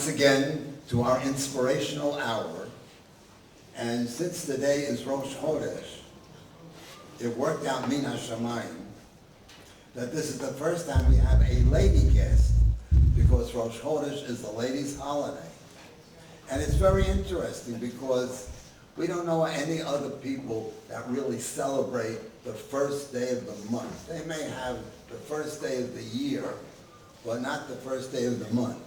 Again to our inspirational hour, and since today is Rosh Chodesh, it worked out Min HaShamayim that this is the first time we have a lady guest, because Rosh Chodesh is the ladies' holiday. And it's very interesting because we don't know any other people that really celebrate the first day of the month. They may have the first day of the year, but not the first day of the month.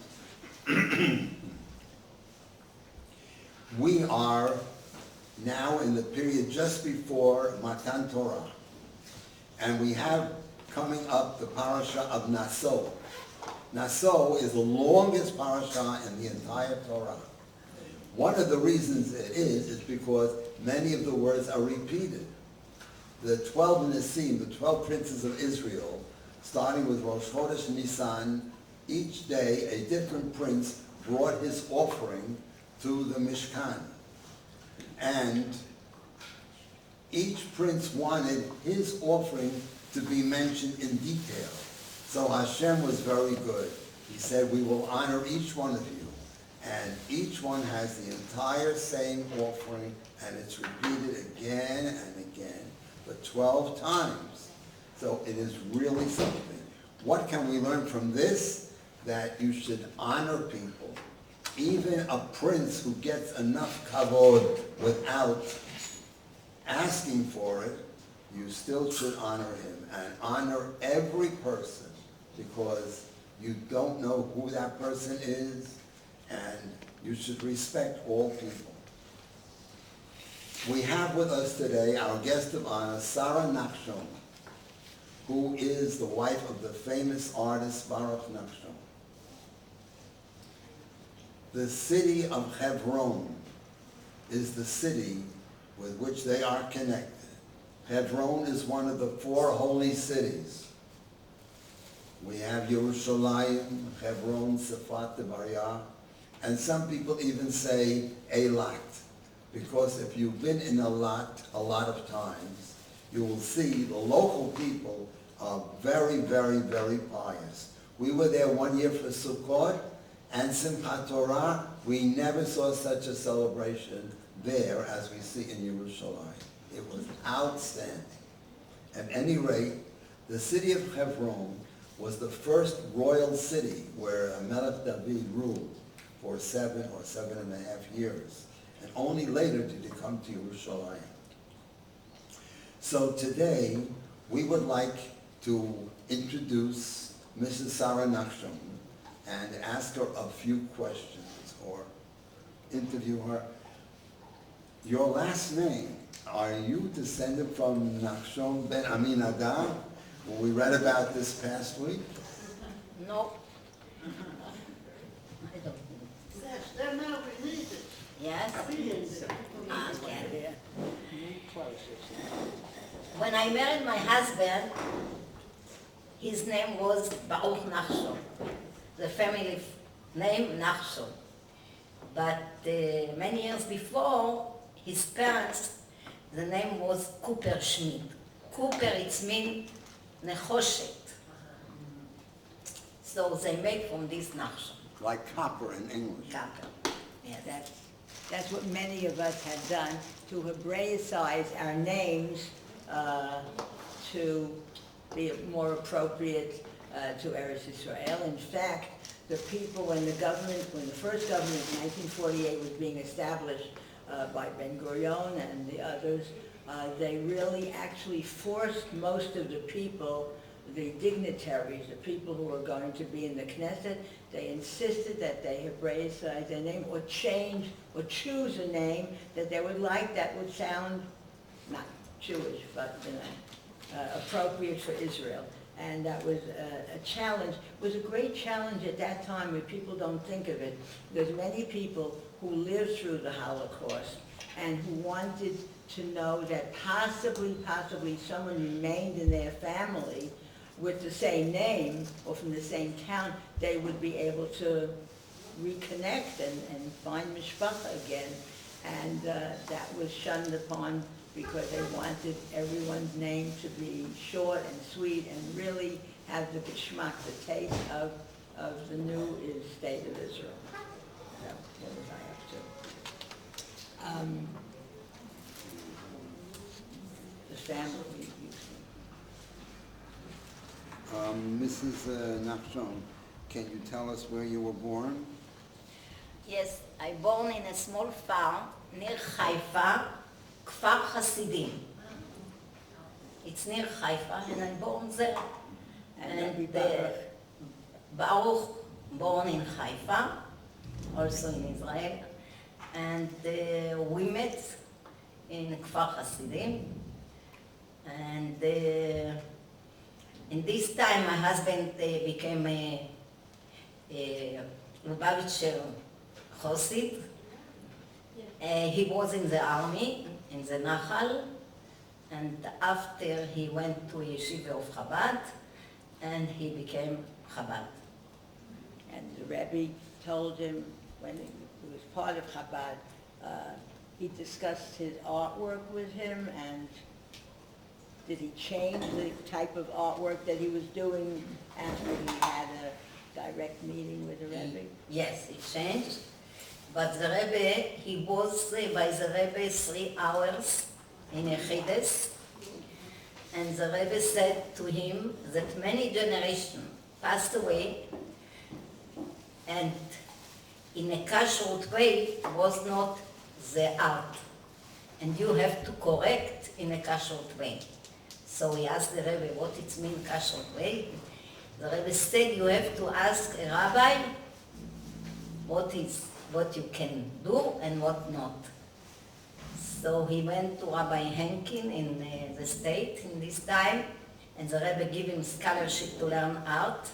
We are now in the period just before Matan Torah, and we have coming up the parasha of Naso. Naso is the longest parasha in the entire Torah. One of the reasons it is because many of the words are repeated. The 12 Nisim, the 12 princes of Israel, starting with Rosh Chodesh Nisan, each day a different prince brought his offering to the Mishkan. And each prince wanted his offering to be mentioned in detail. So Hashem was very good. He said, we will honor each one of you. And each one has the entire same offering, and it's repeated again and again, but 12 times. So it is really something. What can we learn from this? That you should honor people. Even a prince who gets enough kavod without asking for it, you still should honor him, and honor every person, because you don't know who that person is, and you should respect all people. We have with us today our guest of honor, Sarah Nachshon, who is the wife of the famous artist Baruch Nachshon. The city of Hevron is the city with which they are connected. Hevron is one of the 4 holy cities. We have Yerushalayim, Hevron, Sefat, Devaria, and some people even say Eilat, because if you've been in Eilat a lot of times, you will see the local people are very, very, very pious. We were there one year for Sukkot, and Simchat Torah. We never saw such a celebration there as we see in Yerushalayim. It was outstanding. At any rate, the city of Hevron was the first royal city where Melech David ruled for 7 or 7.5 years. And only later did he come to Yerushalayim. So today, we would like to introduce Mrs. Sarah Nachshon and ask her a few questions or interview her. Your last name, are you descended from Nachshon ben Aminadab, who we read about this past week? No. I don't. They're not related. Yes? Okay. When I married my husband, his name was Baruch Nachshon. The family name Nachshon. But many years before, his parents, the name was Cooper Schmidt. Cooper, it means Nechoshet. So they made from this Nachshon. Like copper in English. Copper. Yes. That's what many of us have done, to Hebraicize our names to be more appropriate to Eretz Yisrael. In fact, the people, when the first government in 1948 was being established by Ben-Gurion and the others, they really actually forced most of the people, the dignitaries, the people who were going to be in the Knesset, they insisted that they Hebraicize their name or change or choose a name that they would like that would sound not Jewish, but appropriate for Israel. And that was a challenge. It was a great challenge at that time when people don't think of it. There's many people who lived through the Holocaust and who wanted to know that possibly someone remained in their family with the same name or from the same town, they would be able to reconnect and find mishpacha again. And that was shunned upon because they wanted everyone's name to be short and sweet and really have the geschmack, the taste of the new state of Israel. So, what was I up to? The family usually. Mrs. Nachshon, can you tell us where you were born? Yes, I born in a small farm near Haifa, Kfar Hasidim. It's near Haifa, and I born there. And Rabbi Baruch born in Haifa, also in Israel, and we met in Kfar Hasidim. And in this time, my husband became a Lubavitcher Chosid. He was in the army, in the Nachal, and after he went to Yeshiva of Chabad, and he became Chabad. And the Rebbe told him, when he was part of Chabad, he discussed his artwork with him, and did he change the type of artwork that he was doing after he had a direct meeting with the Rebbe? Yes, it changed. But the Rebbe, he was by the Rebbe 3 hours in Yechidus, and the Rebbe said to him that many generations passed away, and in a kashrut way was not the art, and you have to correct in a kashrut way. So he asked the Rebbe what it means kashrut way. The Rebbe said you have to ask a rabbi what you can do and what not. So he went to Rabbi Henkin in the state in this time, and the Rebbe gave him scholarship to learn art.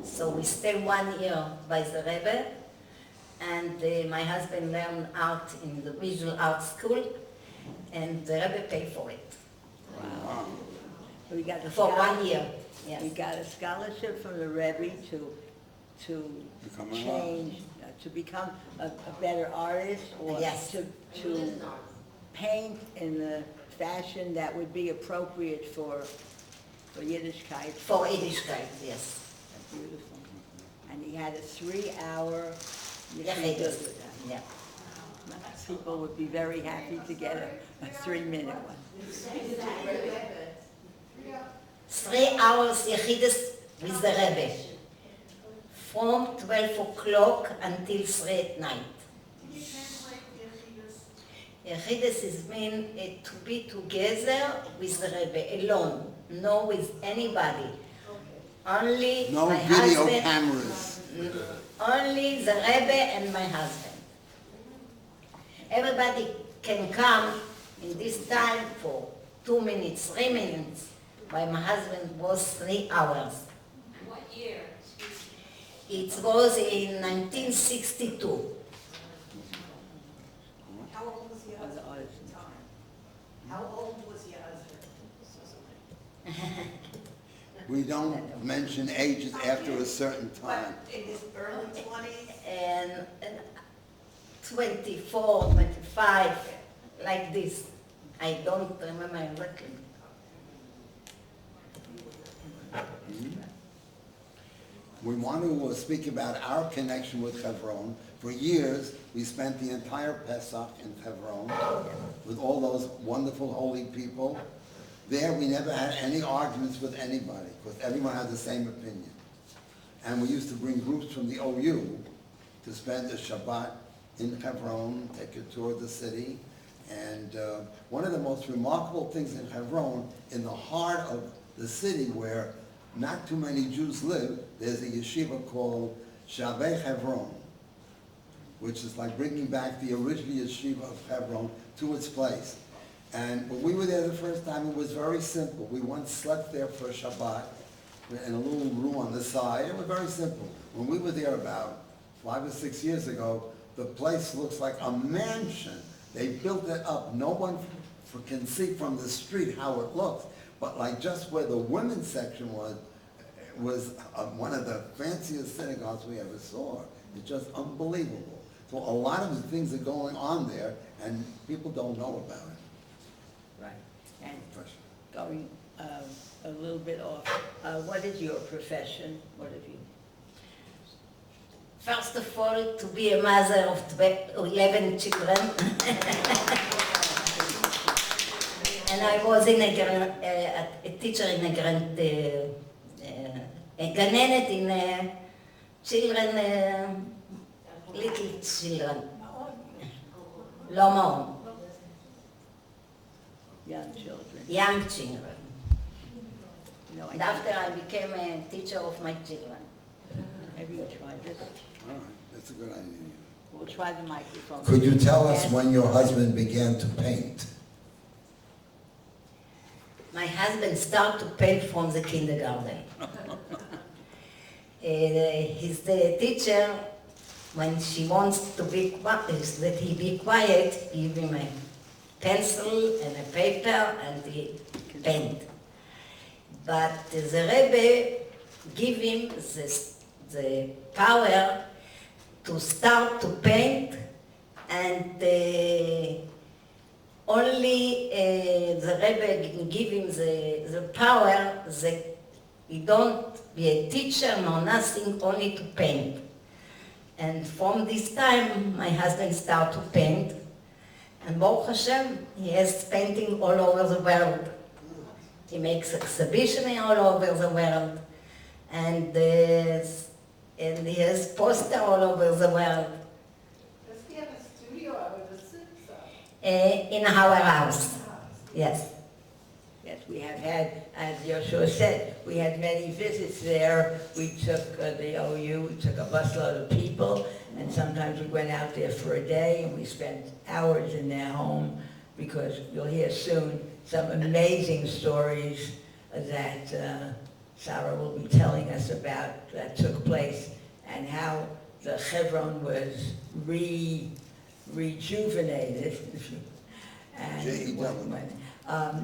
So we stayed 1 year by the Rebbe, and my husband learned art in the visual art school, and the Rebbe paid for it. Wow. So he got a For 1 scholarship. year, yes. He got a scholarship from the Rebbe to Become an change, to become a better artist, or Yes. to paint in the fashion that would be appropriate for Yiddishkeit. For Yiddishkeit, yes. Beautiful. And he had a 3-hour Yeah, Yechidus. yeah. People would be very happy to get a 3-minute one. 3 hours Yechidus with the Rebbe, from 12 o'clock until 3 at night. Yechidus is mean to be together with the Rebbe, alone, no with anybody. Only No my video husband, cameras. only the Rebbe and my husband. Everybody can come in this time for 2 minutes, 3 minutes. But my husband was 3 hours. What year? It was in 1962. How old was your Of the husband? artisan. How old was your husband? We don't mention ages after a certain time. What, in his early 20s? And 24, 25, like this. I don't remember exactly. We want to speak about our connection with Hevron. For years, we spent the entire Pesach in Hevron with all those wonderful holy people. There, we never had any arguments with anybody because everyone had the same opinion. And we used to bring groups from the OU to spend a Shabbat in Hevron, take a tour of the city. And one of the most remarkable things in Hevron, in the heart of the city where not too many Jews live, there's a yeshiva called Shavei Hevron, which is like bringing back the original yeshiva of Hebron to its place. And when we were there the first time, it was very simple. We once slept there for a Shabbat in a little room on the side. It was very simple. When we were there about 5 or 6 years ago, the place looks like a mansion. They built it up. No one can see from the street how it looks. But like just where the women's section was one of the fanciest synagogues we ever saw. It's just unbelievable. So a lot of the things are going on there, and people don't know about it. Right. And going a little bit off, what is your profession? What have you? First of all, to be a mother of 11 children. And I was a teacher in a grannet in children, little children. לא מעון. Young children. Young children. No, I And after I became a teacher of my children. maybe you try this. All right, that's a good idea. We'll try the microphone. Could you tell us Yes. when your husband began to paint? My husband started to paint from the kindergarten. He's the teacher, when she wants to be quiet, that he be quiet, give him a pencil and a paper and he paint. But the Rebbe give him the power to start to paint, and only the Rebbe give him the power that he don't be a teacher nor nothing, only to paint. And from this time, my husband started to paint, and Baruch Hashem, he has painting all over the world. He makes exhibition all over the world, and he has poster all over the world. Does he have a studio or a sit In our house, yes. Yes, we have had, as Yoshua said, we had many visits there. We took the OU, we took a busload of people, and sometimes we went out there for a day and we spent hours in their home, because you'll hear soon some amazing stories that Sarah will be telling us about that took place, and how the Hevron was rejuvenated. And J-E-W.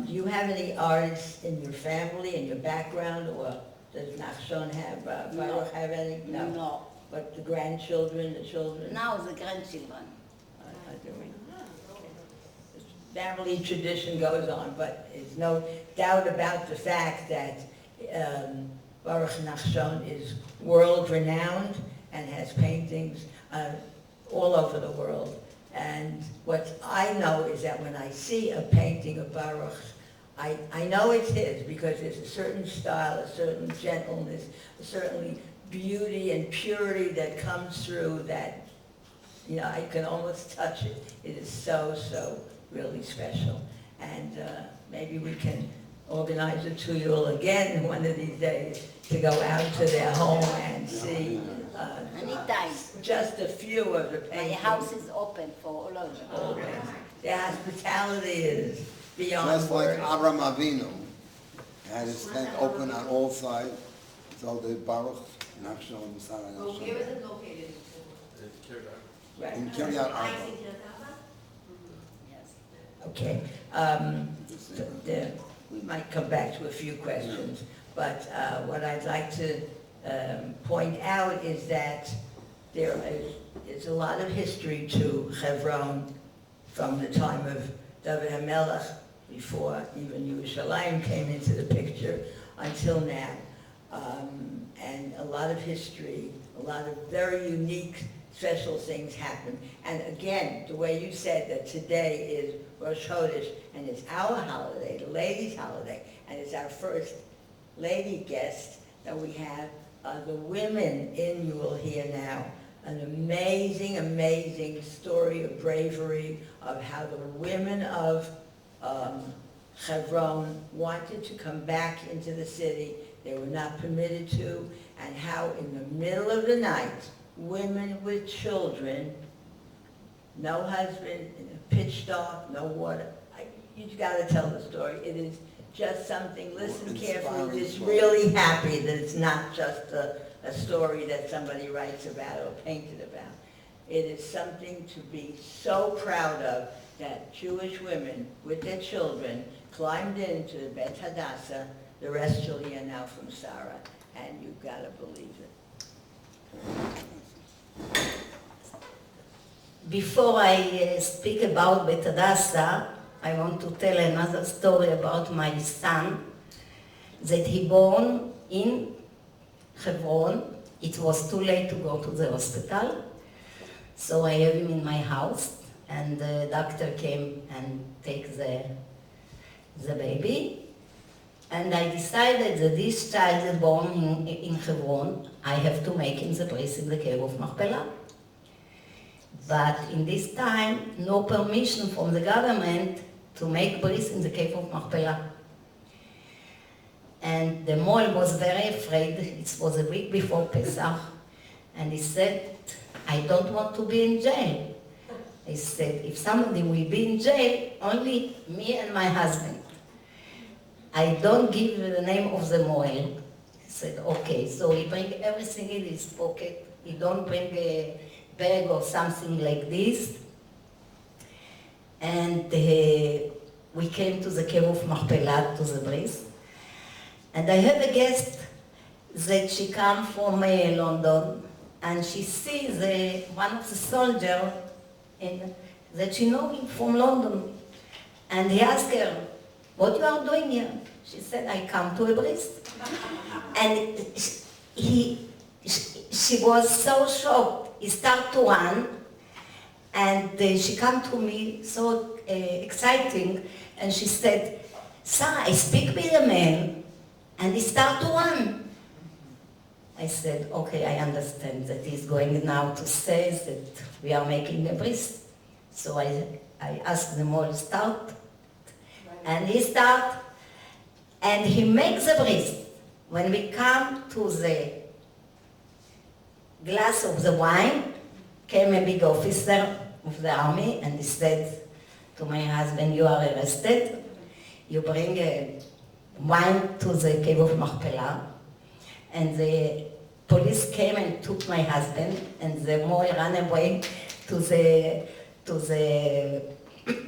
do you have any artists in your family, in your background, or does Nachshon have, Baruch have any? No. But the grandchildren, the children? Now the grandchildren. Are doing. Family tradition goes on, but there's no doubt about the fact that Baruch Nachshon is world-renowned and has paintings all over the world. And what I know is that when I see a painting of Baruch, I know it's his, because there's a certain style, a certain gentleness, a certain beauty and purity that comes through that, you know, I can almost touch it. It is so, so really special. And maybe we can organize a tuyul again one of these days to go out to their home and see Anytime. just a few of the My paintings. house is open for all of them. Always. Their hospitality is beyond Just like words. Avram Avinu had his tent open on all sides, so did Baruch, Nachshon, Sarah Where is Nachshon. it located? Right. In Kiryat Arba. Yes. Okay. We might come back to a few questions, but what I'd like to point out is that there is a lot of history to Hevron from the time of David HaMelech, before even Yerushalayim came into the picture, until now. And a lot of history, a lot of very unique, special things happen. And again, the way you said that today is Rosh Chodesh, and it's our holiday, the ladies' holiday, and it's our first lady guest that we have. The women in, you will hear now, an amazing, amazing story of bravery, of how the women of Hevron wanted to come back into the city. They were not permitted to, and how in the middle of the night, women with children, no husband, in a pitch dark, no water. You've got to tell the story. It is just something, listen carefully, Inspiring just story. really happy that it's not just a story that somebody writes about or painted about. It is something to be so proud of, that Jewish women with their children climbed into the Bet Hadassah. The rest you'll hear now from Sarah, and you've got to believe it. Before I speak about Bet Hadassah, I want to tell another story about my son, that he born in Hevron, it was too late to go to the hospital. So I have him in my house, and the doctor came and take the baby. And I decided that this child is born in Hevron. I have to make him the bris in the cave of Machpelah. But in this time, no permission from the government to make bris in the cave of Machpelah. And the mole was very afraid. It was a week before Pesach. And he said, I don't want to be in jail. He said, if somebody will be in jail, only me and my husband. I don't give you the name of the mole. He said, okay. So he bring everything in his pocket. He don't bring a bag or something like this. And we came to the cave of Machpelah, to the bris. And I have a guest that she come from London, and she sees one of the soldiers that she know him from London. And he asked her, what you are doing here? She said, I come to a bris. And she was so shocked. He started to run, and she came to me so exciting, and she said, Sarah, I speak with a man, and he started to run. I said, okay, I understand that he's going now to say that we are making a bris. So I asked them all to start, and he start, and he makes the bris. When we come to the glass of the wine, came a big officer of the army, and he said to my husband, you are arrested. You bring wine to the cave of Machpelah. And the police came and took my husband, and the mole ran away to the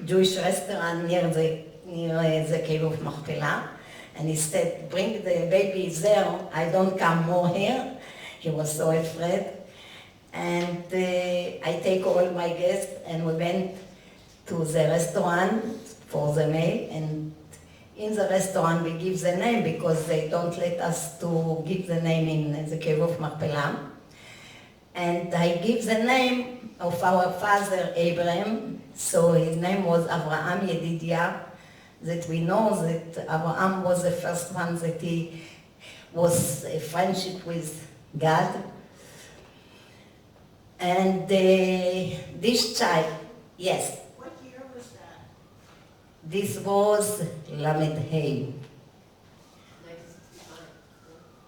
Jewish restaurant near the cave of Machpelah. And he said, bring the baby there, I don't come more here. He was so afraid. And I take all my guests, and we went to the restaurant for the meal. And in the restaurant we give the name because they don't let us to give the name in the cave of Machpelah. And I give the name of our father Abraham, so his name was Avraham Yedidia, that we know that Abraham was the first one that he was a friendship with God. And this child, yes. What year was that? This was Lamed Hey.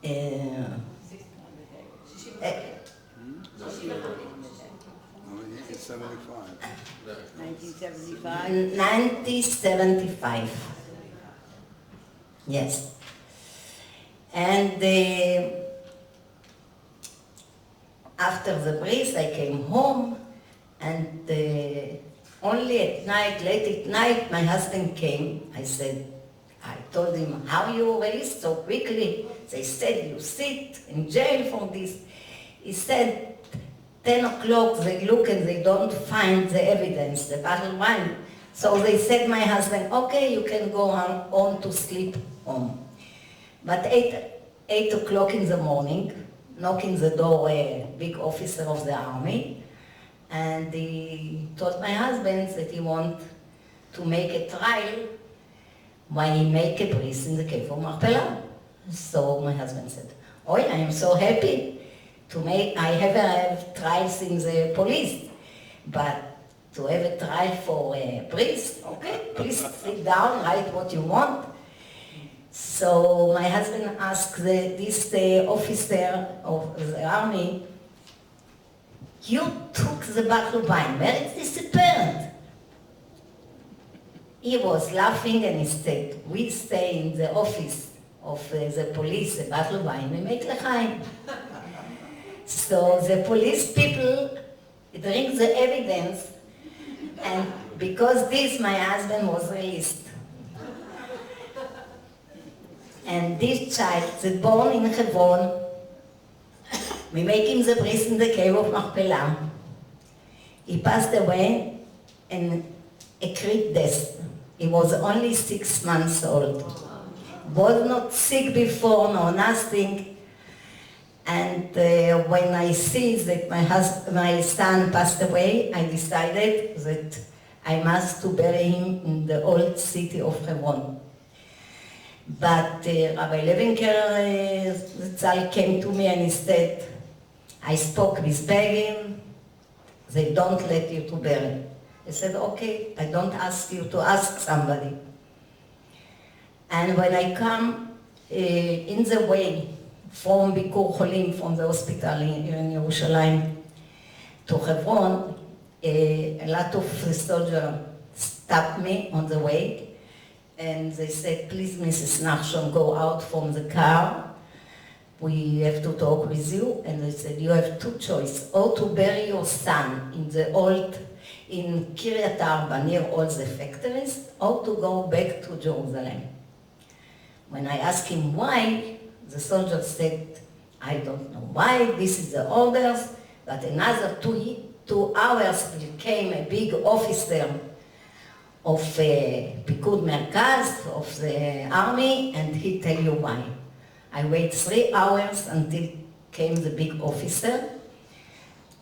1975. 1975. Yes. And after the bris, I came home, and only at night, late at night, my husband came. I told him, how you released so quickly? They said, you sit in jail for this. He said, 10 o'clock, they look and they don't find the evidence, the bottle wine. So they said, my husband, okay, you can go on to sleep home. But 8 o'clock in the morning, knocking the door, a big officer of the army, and he told my husband that he want to make a trial while he make a bris in the cave of Machpelah. So my husband said, oh, I am so happy to make, I have trials in the police, but to have a trial for a bris, okay, please sit down, write what you want. So my husband asked this officer of the army, you took the bottle of wine, where it disappeared? He was laughing and he said, we stay in the office of the police, the bottle of wine, we make l'chaim. So the police people drink the evidence, and because this, my husband was released. And this child, that born in Hevron, we make him the bris in the cave of Machpelah. He passed away in a quick death. He was only 6 months old. Was not sick before, no nothing. And when I see that my son passed away, I decided that I must to bury him in the old city of Hevron. But Rabbi Levinker Zatzal came to me and he said, I spoke with Begin, they don't let you to bury. I said, okay, I don't ask you to ask somebody. And when I come in the way from Bikur Cholim, from the hospital in Yerushalayim to Hevron, a lot of the soldiers stopped me on the way and they said, please, Mrs. Nachshon, go out from the car. We have to talk with you. And they said, you have two choices, or to bury your son in Kiryat Arba, near all the factories, or to go back to Jerusalem. When I asked him why, the soldier said, I don't know why, this is the orders, but another 2 hours became a big officer of Pikud Merkaz, of the army, and he tell you why. I wait 3 hours until came the big officer,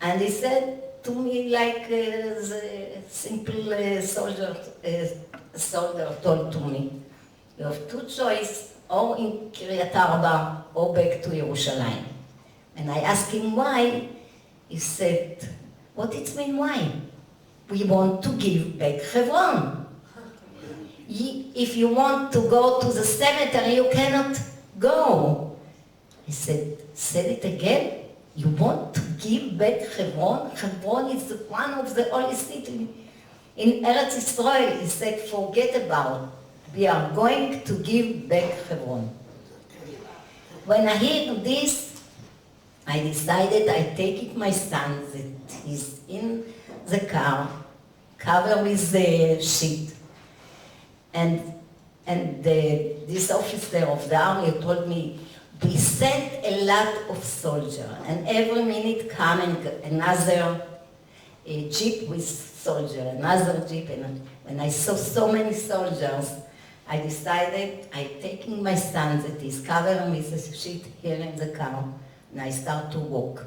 and he said to me like the simple soldier told to me, you have two choices, or in Kiryat Arba, or back to Yerushalayim. And I asked him why. He said, what it mean why? We want to give back Hevron. If you want to go to the cemetery, you cannot go. He said it again? You want to give back Hevron? Hevron is one of the holy cities in Eretz Israel. He said, forget about it. We are going to give back Hevron. When I hear this, I decided I take it my son that he's in the car, covered with the sheet. And this officer of the army told me, we sent a lot of soldiers, and every minute come another jeep with soldiers, another jeep. And when I saw so many soldiers, I decided I taking my son that is covered with a sheet here in the car, and I start to walk.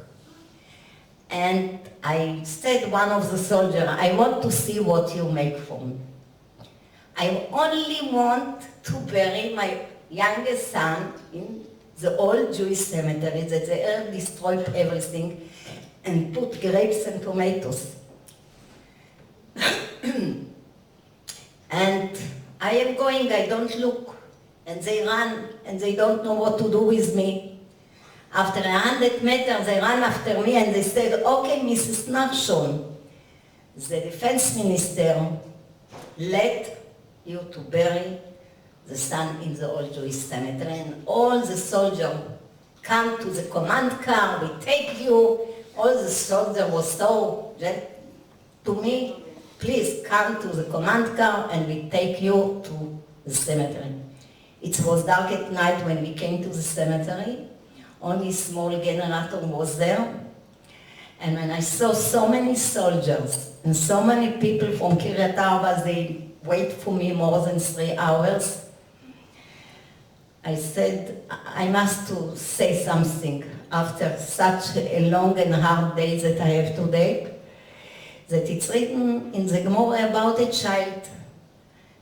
And I said one of the soldiers, I want to see what you make for me. I only want to bury my youngest son in the old Jewish cemetery that they have destroyed everything and put grapes and tomatoes. And I am going, I don't look, and they run, and they don't know what to do with me. After 100 meters, they ran after me and they said, okay, Mrs. Nachshon, the defense minister let you to bury the son in the old Jewish cemetery, and all the soldiers come to the command car, we take you. All the soldiers were so to me, please come to the command car and we take you to the cemetery. It was dark at night when we came to the cemetery. Only a small generator was there. And when I saw so many soldiers and so many people from Kiryat Arba, they wait for me more than 3 hours. I said, I must to say something after such a long and hard day that I have today, that it's written in the Gemara about a child,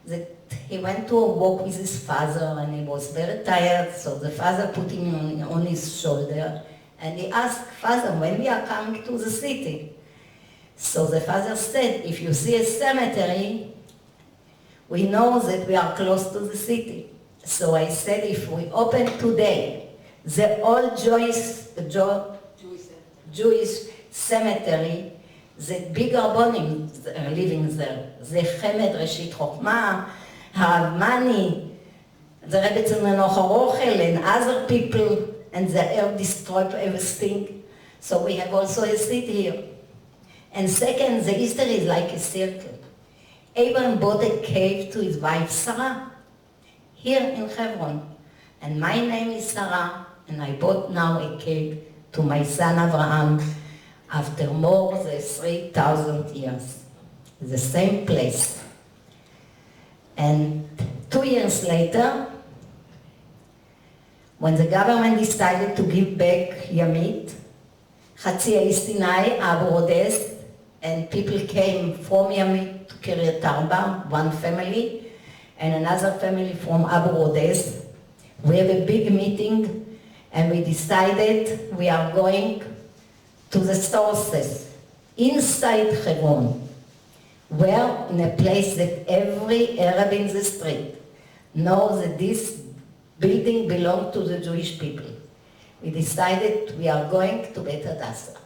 that he went to a walk with his father and he was very tired, so the father put him on his shoulder and he asked, Father, when we are coming to the city? So the father said, if you see a cemetery, we know that we are close to the city. So I said, if we open today the old Jewish cemetery, the big Rabbonim are living there, the Chemed Reshit Chochma, Harav Mani, the Rebbe Tzemenoch Rochel, and other people, and the earth destroyed everything. So we have also a city here. And second, the history is like a circle. Abraham bought a cave to his wife Sarah, here in Hevron. And my name is Sarah, and I bought now a cave to my son Abraham after more than 3,000 years. The same place. And 2 years later, When the government decided to give back Yamit, Hatzi Sinai, Abu Rodes, and people came from Yamit to Kiryat Arba, one family, and another family from Abu Rodes. We have a big meeting, and we decided we are going to the sources inside Hevron, where in a place that every Arab in the street knows that this building belonged to the Jewish people. We decided we are going to Bet Hadassah.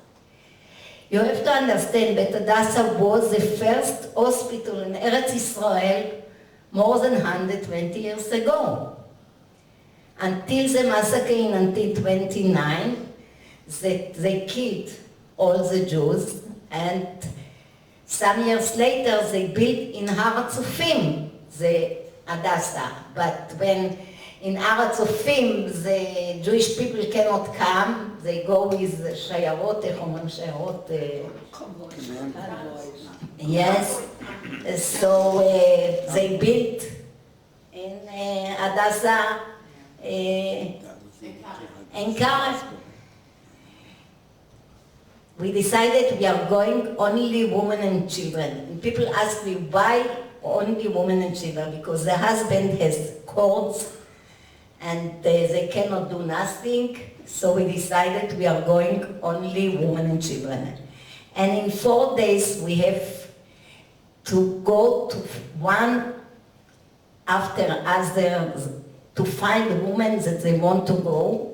You have to understand, Bet Hadassah was the first hospital in Eretz Israel more than 120 years ago. Until the massacre in 1929, they killed all the Jews, and some years later they built in Har HaTzofim the Hadassah. But when in Har HaTzofim the Jewish people cannot come, they go with shayarot, איך אומרים shayarot? Yes. So they built in Hadassah in Karet. We decided we are going only women and children. And people ask me why only women and children, because the husband has cords and they cannot do nothing. So we decided we are going only women and children. And in 4 days we have to go to one after other to find women that they want to go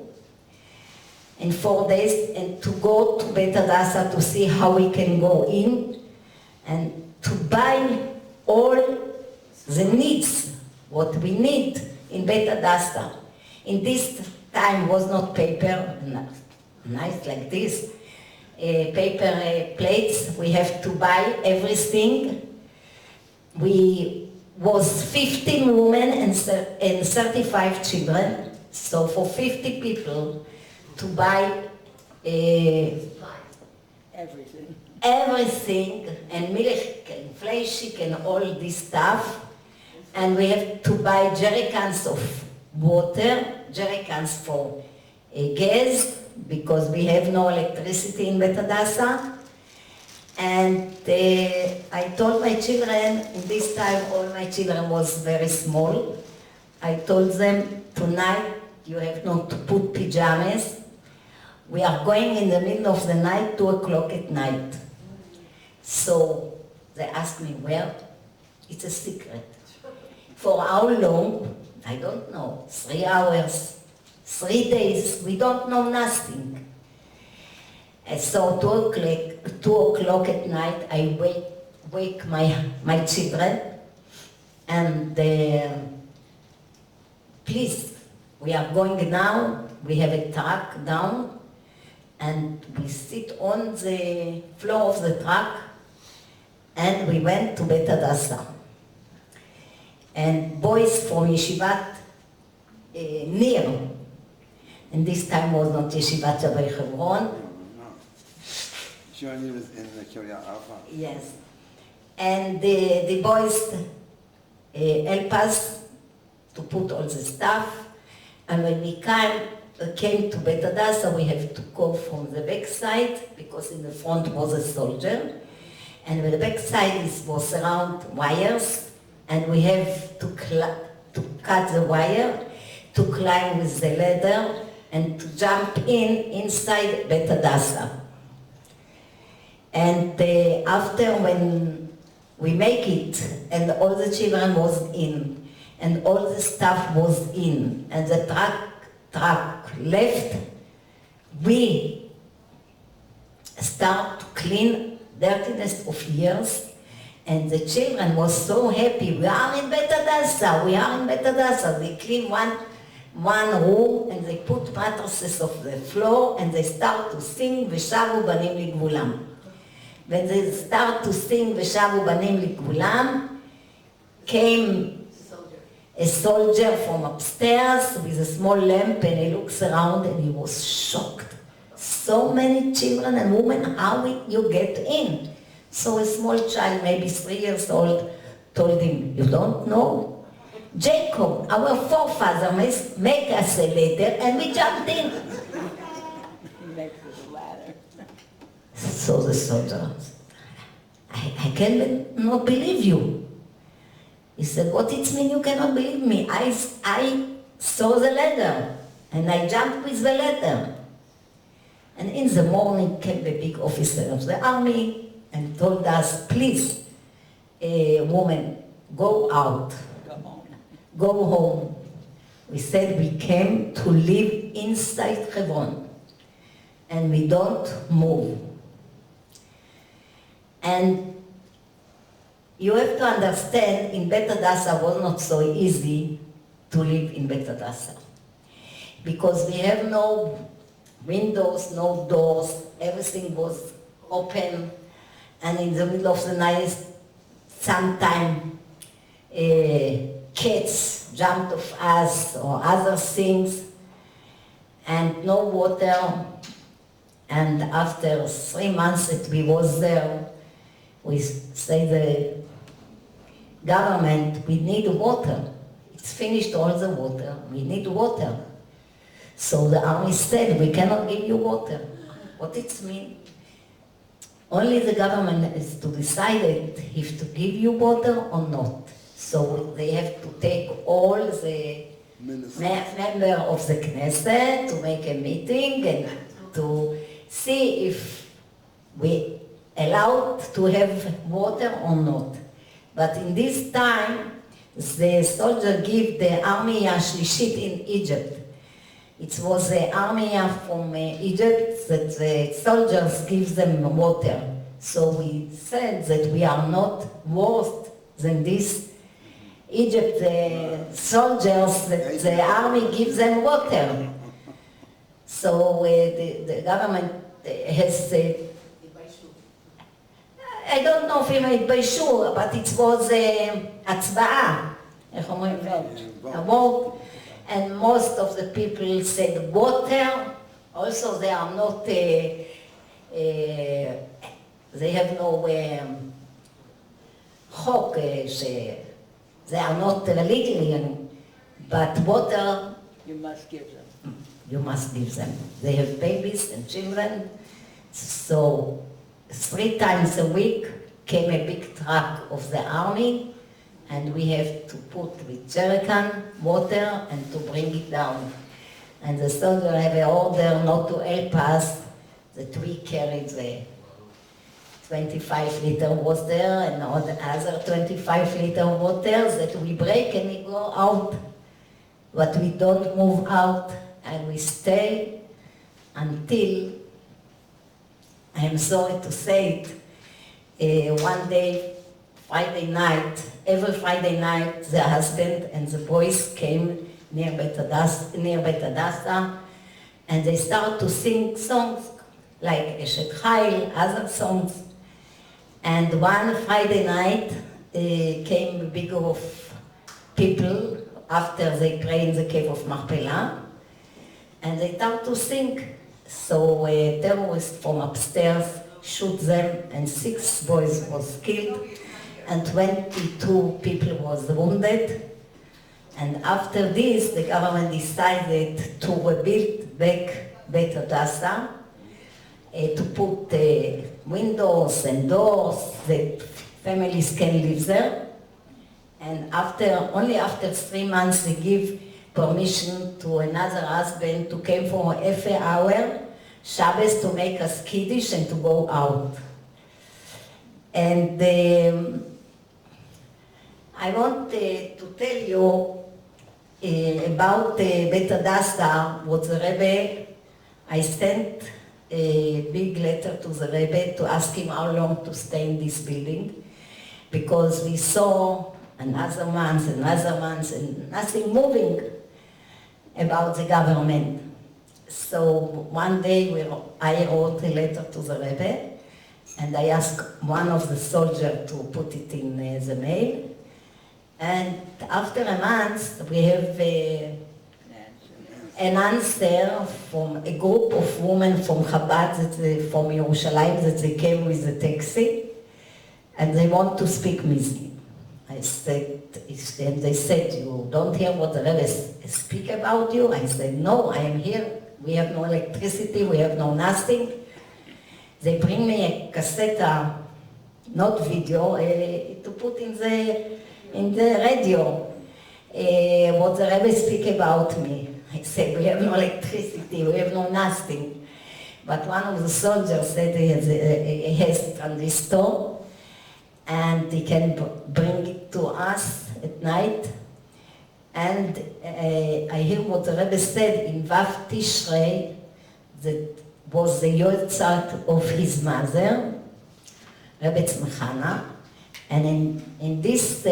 in 4 days, and to go to Bet Hadassah to see how we can go in and to buy all the needs, what we need in Bet Hadassah. In this time was not paper, nice like this, paper plates. We have to buy everything. We was 15 women and 35 children, so for 50 people to buy everything, and milk and fleishik and all this stuff. And we have to buy jerrycans of water, jerrycans for gas, because we have no electricity in Bet Hadassah. And I told my children, in this time all my children was very small, I told them, tonight you have not to put pajamas. We are going in the middle of the night, 2 o'clock at night. So they asked me, well, it's a secret. For how long? I don't know. 3 hours, 3 days, we don't know nothing. And so 2 o'clock at night, I wake my children, and please, we are going now, we have a truck down, and we sit on the floor of the truck, and we went to Bet Hadassah. And boys from Yeshivat near, and this time was not Yeshivat Shabbai Hevron. Journey was in the Kiryat Arba. Yes. And the boys help us to put all the stuff, and when we came to Bet Hadassah, we have to go from the back side, because in the front was a soldier, and with the back side was around wires, and we have to cut the wire, to climb with the ladder, and to jump inside Bet Hadassah. And after, when we make it, and all the children was in, and all the stuff was in, and the truck left, we start to clean dirtiness of years, and the children was so happy. We are in Bet Hadassah, we are in Bet Hadassah. They clean one room, and they put mattresses on the floor, and they start to sing, ושבו בנים לגבולם. When they start to sing ושבו בנים לגבולם, came a soldier from upstairs with a small lamp, and he looks around and he was shocked. So many children and women, how you get in? So a small child, maybe 3 years old, told him, you don't know? Jacob, our forefather, make us a ladder, and we jumped in. He makes it a ladder. So the soldier, I cannot believe you. He said, what it mean you cannot believe me? I saw the ladder, and I jumped with the ladder. And in the morning came the big officer of the army and told us, please, woman, go out, Go home. go home. We said we came to live inside Hevron, and we don't move. And you have to understand, in Bet Hadassah was not so easy to live in Bet Hadassah, because we have no windows, no doors, everything was open, and in the middle of the night, sometime cats jumped off us or other things, and no water. And after 3 months that we was there, we say the government, we need water. It's finished all the water, we need water. So the army said, we cannot give you water. What it mean? Only the government is to decide if to give you water or not. So they have to take all the member of the Knesset to make a meeting and to see if we allowed to have water or not. But in this time, the soldier give the army Shlishit in Egypt. It was the army from Egypt that the soldiers give them water. So we said that we are not worse than this Egypt soldiers that the army gives them water. So the government has said, I don't know if הם התביישו, but it was הצבעה, איך אומרים? A vote. And most of the people said water. Also they are not, they have no חוק, they are not legally, but water, You must give them. you must give them. They have babies and children, so 3 times a week came a big truck of the army, and we have to put with jerrycan water and to bring it down. And the soldier have an order not to help us, that we carried the 25 liter water and all the other 25 liter water that we break and we go out. But we don't move out, and we stay until, I am sorry to say it, one day, Friday night, every Friday night, the husband and the boys came near Bet Hadassah, and they start to sing songs like Eshet Chayil, other songs. And one Friday night came a big group of people after they pray in the cave of Machpelah, and they start to sing. So a terrorist from upstairs shoot them, and 6 boys was killed, and 22 people was wounded. And after this, the government decided to rebuild back Bet Hadassah, to put windows and doors that families can live there. And only after 3 months, they give permission to another husband to come for half an hour, Shabbos, to make us Kiddush and to go out. And I want to tell you about Bet Hadassah, what the Rebbe, I sent a big letter to the Rebbe to ask him how long to stay in this building, because we saw another month, and nothing moving about the government. So one day I wrote a letter to the Rebbe, and I asked one of the soldiers to put it in the mail. And after a month, we have an answer from a group of women from Chabad, from Yerushalayim, that they came with a taxi, and they want to speak with me. I said, and they said, you don't hear what the Rebbe speak about you? I said, no, I am here. We have no electricity, we have no nothing. They bring me a cassette, not video, to put in the radio. What the Rebbe speak about me. I said, we have no electricity, we have no nothing. But one of the soldiers said he has a transistor, and he can bring it to us at night. And I hear what the Rebbe said in Vav Tishrei, that was the Yortzeit of his mother, Rebbe Tzmachana, and in this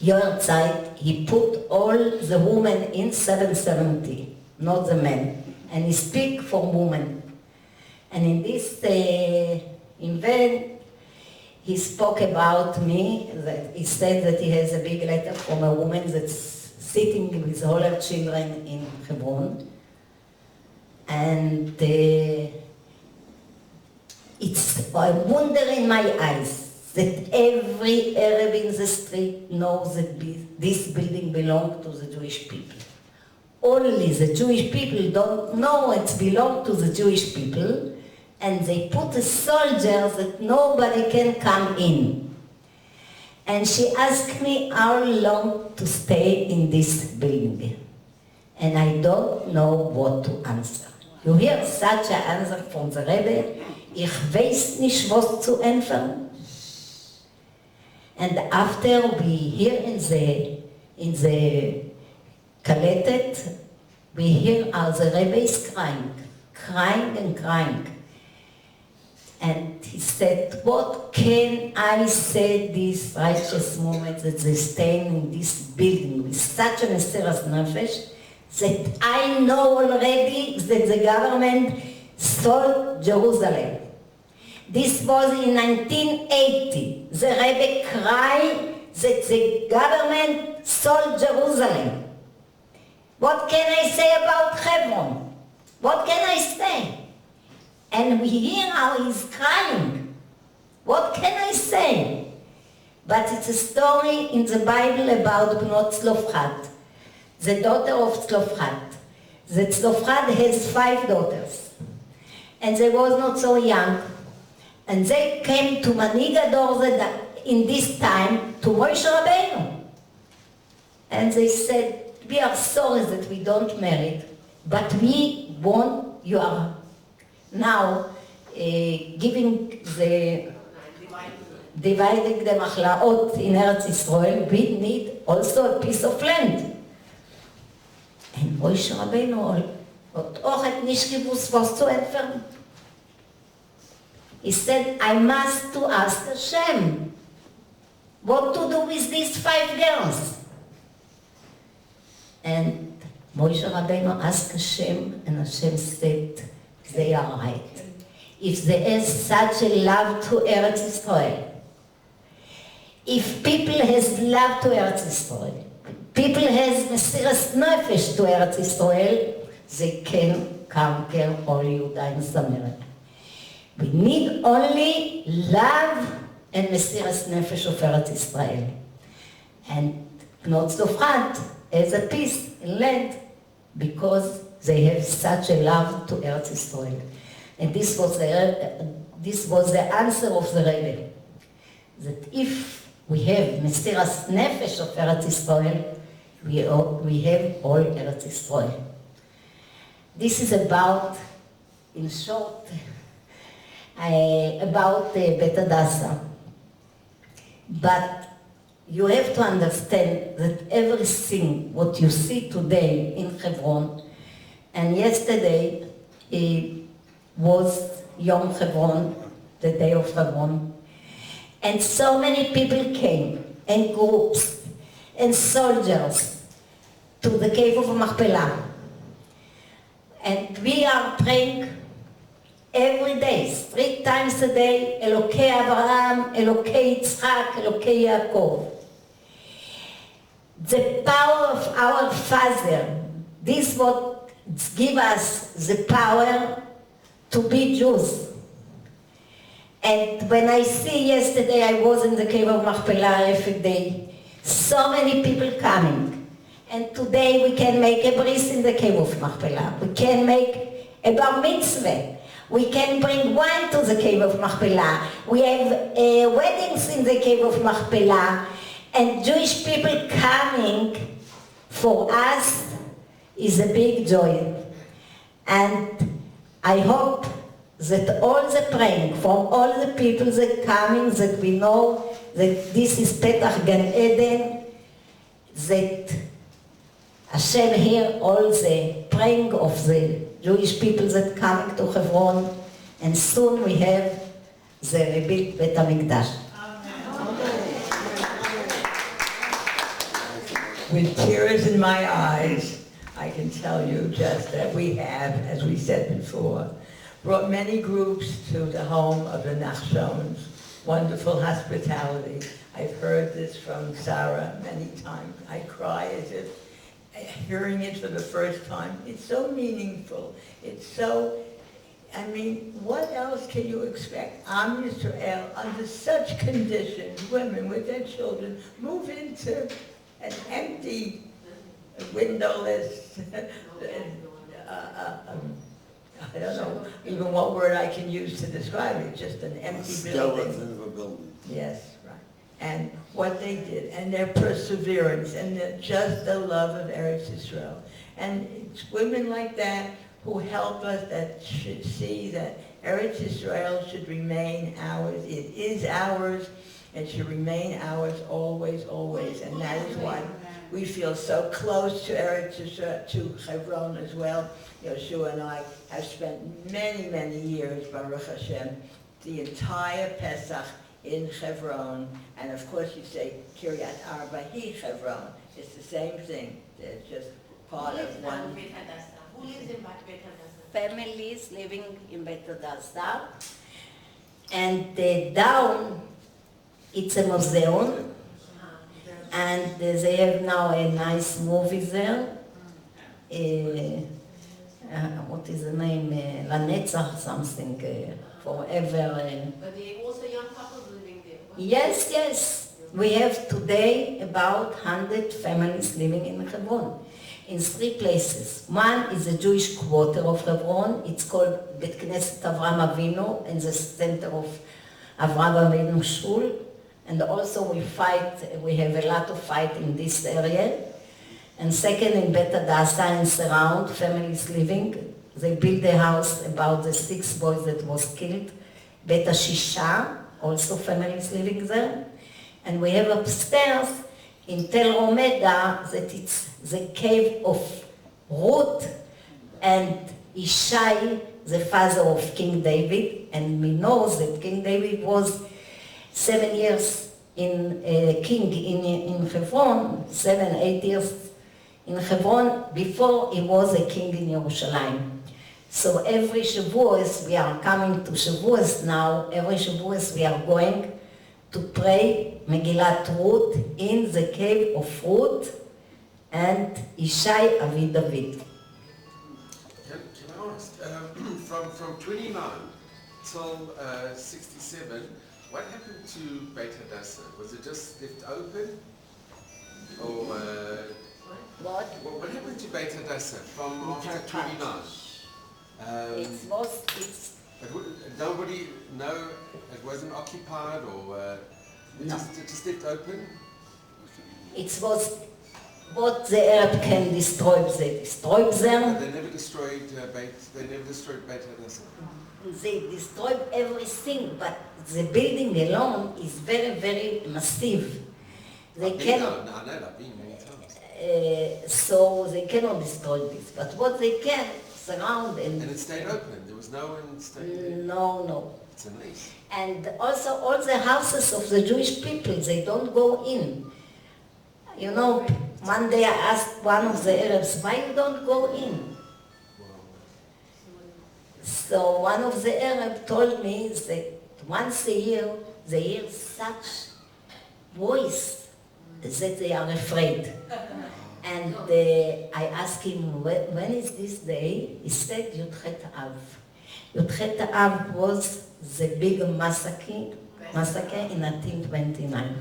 Yortzeit, he put all the women in 770, not the men, and he speak for women. And in this event, he spoke about me, that he said that he has a big letter from a woman that's sitting with all her children in Hevron. And it's a wonder in my eyes that every Arab in the street knows that this building belongs to the Jewish people. Only the Jewish people don't know it belongs to the Jewish people, and they put a soldier that nobody can come in. And she asked me how long to stay in this building. And I don't know what to answer. You hear such an answer from the Rebbe, ich weiß nicht was zu antworten. And after we hear in the Kaletet, we hear how the Rebbe is crying and crying. And he said, what can I say this righteous moment that they stay in this building with such a mysterious nefesh, that I know already that the government sold Jerusalem. This was in 1980. The Rebbe cried that the government sold Jerusalem. What can I say about Hevron? What can I say? And we hear how he's crying. What can I say? But it's a story in the Bible about Bnot Tzlofchad, the daughter of Tzlofchad. The Tzlofchad has 5 daughters, and they was not so young. And they came to Manigador in this time to Moshe Rabbeinu. And they said, we are sorry that we don't marry, but we want, you are now dividing the Machlaot in Eretz Yisrael, we need also a piece of land. And Moshe Rabbeinu hat auch nicht gewusst, was zu entfernen. He said, I must to ask Hashem what to do with these 5 girls. And Moshe Rabbeinu asked Hashem, and Hashem said, they are right. If there is such a love to Eretz Yisrael, if people has love to Eretz Yisrael, people has mesiras nefesh to Eretz Yisrael, they can conquer all Judah and Samaria. We need only love and mesiras nefesh of Eretz Yisrael. And Bnot Tzlofchad has a peace in land because they have such a love to Eretz Yisrael. And this was the answer of the Rebbe, that if we have mesiras nefesh of Eretz Yisrael, we have all Eretz Yisrael. This is about, in short, about Bet Hadassah. But you have to understand that everything what you see today in Hevron, and yesterday it was Yom Hevron, the day of Hevron, and so many people came, and groups, and soldiers, to the cave of Machpelah. And we are praying every day, 3 times a day, Elokei Abraham, Elokei Yitzchak, Elokei Yaakov. The power of our Father, this what give us the power to be Jews. And when I see yesterday, I was in the cave of Machpelah every day. So many people coming. And today we can make a bris in the cave of Machpelah. We can make a bar mitzvah. We can bring wine to the cave of Machpelah. We have weddings in the cave of Machpelah. And Jewish people coming for us is a big joy. And I hope that all the praying from all the people that coming, that we know that this is Petach Gan Eden, that Hashem hear all the praying of the Jewish people that coming to Hevron, and soon we have the rebuilt Bet HaMikdash. With tears in my eyes, I can tell you just that we have, as we said before, brought many groups to the home of the Nachshons. Wonderful hospitality. I've heard this from Sarah many times. I cry as if hearing it for the first time. It's so meaningful. It's so, I mean, what else can you expect? Am Yisrael, under such conditions, women with their children, move into an empty, windowless, I don't know even what word I can use to describe it, just an empty building. Skeleton of a building. Yes, right. And what they did, and their perseverance, and just the love of Eretz Yisrael. And it's women like that who help us, that should see that Eretz Yisrael should remain ours. It is ours, and should remain ours always, always. And that is why we feel so close to Eretz Yisrael, to Hevron as well. Yoshua and I have spent many, many years, Baruch Hashem, the entire Pesach in Hevron. And of course you say Kiryat Arba hi Hevron. It's the same thing. They're just part of one. Who lives in Bet Hadassah? Families living in Bet Hadassah. And down, it's a museum. And they have now a nice movie there. What is the name? Lanetzach something, forever. But there are also young couples living there. Yes, yes. We have today about 100 families living in Hebron, in 3 places. One is the Jewish quarter of Hebron. It's called Bet Knesset Avraham Avinu, in the center of Avraham Avinu Shul. And also we have a lot of fight in this area. And second, in Bet Hadassah and surround, families living. They built a house about the 6 boys that was killed. Bet Hashisha, also families living there. And we have upstairs in Tel Romeda that it's the cave of Ruth and Ishai, the father of King David. And we know that King David was 7 years king in Hevron, 7-8 years in Hevron, before he was a king in Yerushalayim. So every Shavuos, we are coming to Shavuos now, every Shavuos we are going to pray Megillat Ruth in the cave of Ruth and Ishai Avi David. Can I ask, from 29 till 67, what happened to Beit Hadassah? Was it just left open? Or what happened to Beit Hadassah from after 29? Nobody, no, it wasn't occupied, or it just left open? It was what the Arab can destroy, they destroyed them. They never destroyed Beit Hadassah. They destroyed everything, but the building alone is very, very massive. They cannot. I know, I've been many times. So they cannot destroy this. But what they can surround and it stayed open. There was no one staying there. No. It's amazing. And also all the houses of the Jewish people, they don't go in. You know, one day I asked one of the Arabs, why you don't go in? So one of the Arabs told me that once a year they hear such voice that they are afraid. And I asked him, when is this day? He said, Yud Chet Av. Yudchet Av was the big massacre in 1929.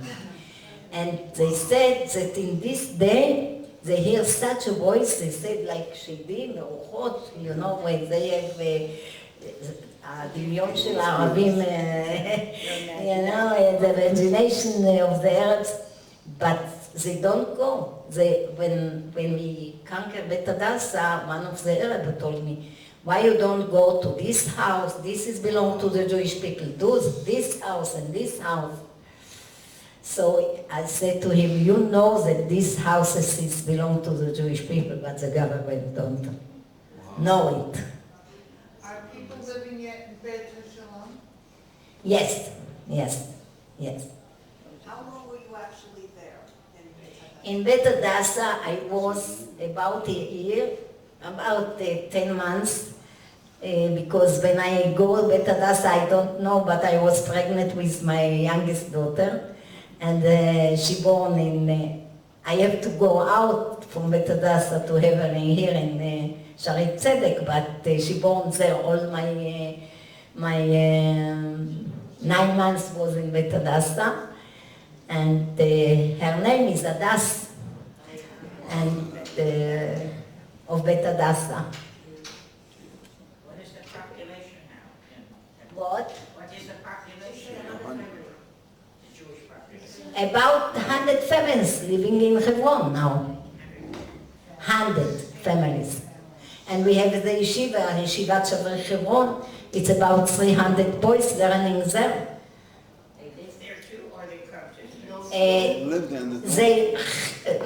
And they said that in this day, they hear such a voice, they said like Shedim or Chot, you know, when they have הדמיון של הערבים, you know, the imagination of the Arabs, but they don't go. When we conquered Bet Hadassah, one of the Arabs told me, why you don't go to this house, this is belong to the Jewish people, do this house and this house. So I said to him, you know that these houses belong to the Jewish people, but the government don't know it. Are people living yet in Beit Shalom? Yes, yes, yes. How long were you actually there In Bet Hadassah, I was about a year, about 10 months, because when I go to Bet Hadassah, I don't know, but I was pregnant with my youngest daughter, and she born in, I have to go out from Bet Hadassah to Hevron here in Sharet Tzedek, but she born there. All my 9 months was in Bet Hadassah, and her name is Adas, and of Bet Hadassah. What is the population now? What? What is the population now? The Jewish population? About 100 families living in Hevron now. 100 families. And we have the yeshiva, Yeshivat Shavei Hevron. It's about 300 boys learning there. They live there too, or they come to? Lived in the They,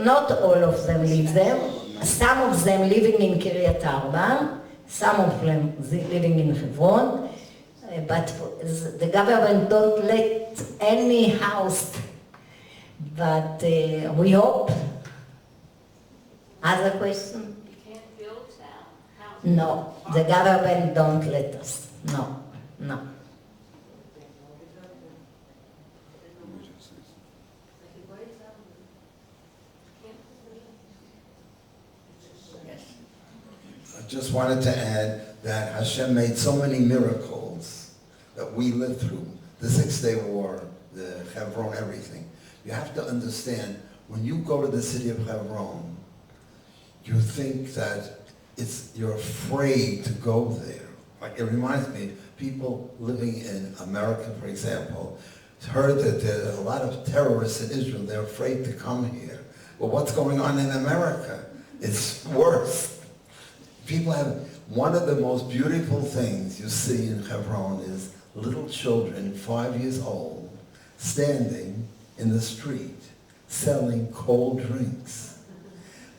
not all of them live there. Some of them living in Kiryat Arba, some of them living in Hevron, but the government don't let any house. But we hope. Other question? You can't build houses. No, the government don't let us. No, no. I just wanted to add that Hashem made so many miracles that we lived through. The 6-Day War, the Hevron, everything. You have to understand, when you go to the city of Hevron, you think that you're afraid to go there. Like, it reminds me, people living in America, for example, heard that there are a lot of terrorists in Israel. They're afraid to come here. Well, what's going on in America? It's worse. People have, one of the most beautiful things you see in Hevron is little children, 5 years old, standing in the street, selling cold drinks.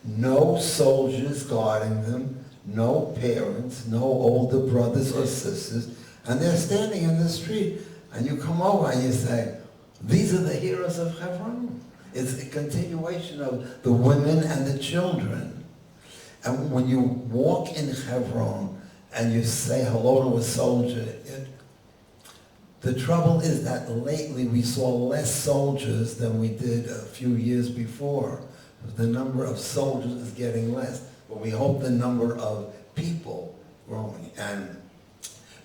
No soldiers guarding them, no parents, no older brothers or sisters, and they're standing in the street, and you come over and you say, these are the heroes of Hevron. It's a continuation of the women and the children. And when you walk in Hevron and you say hello to a soldier, the trouble is that lately we saw less soldiers than we did a few years before. The number of soldiers is getting less, but we hope the number of people growing. And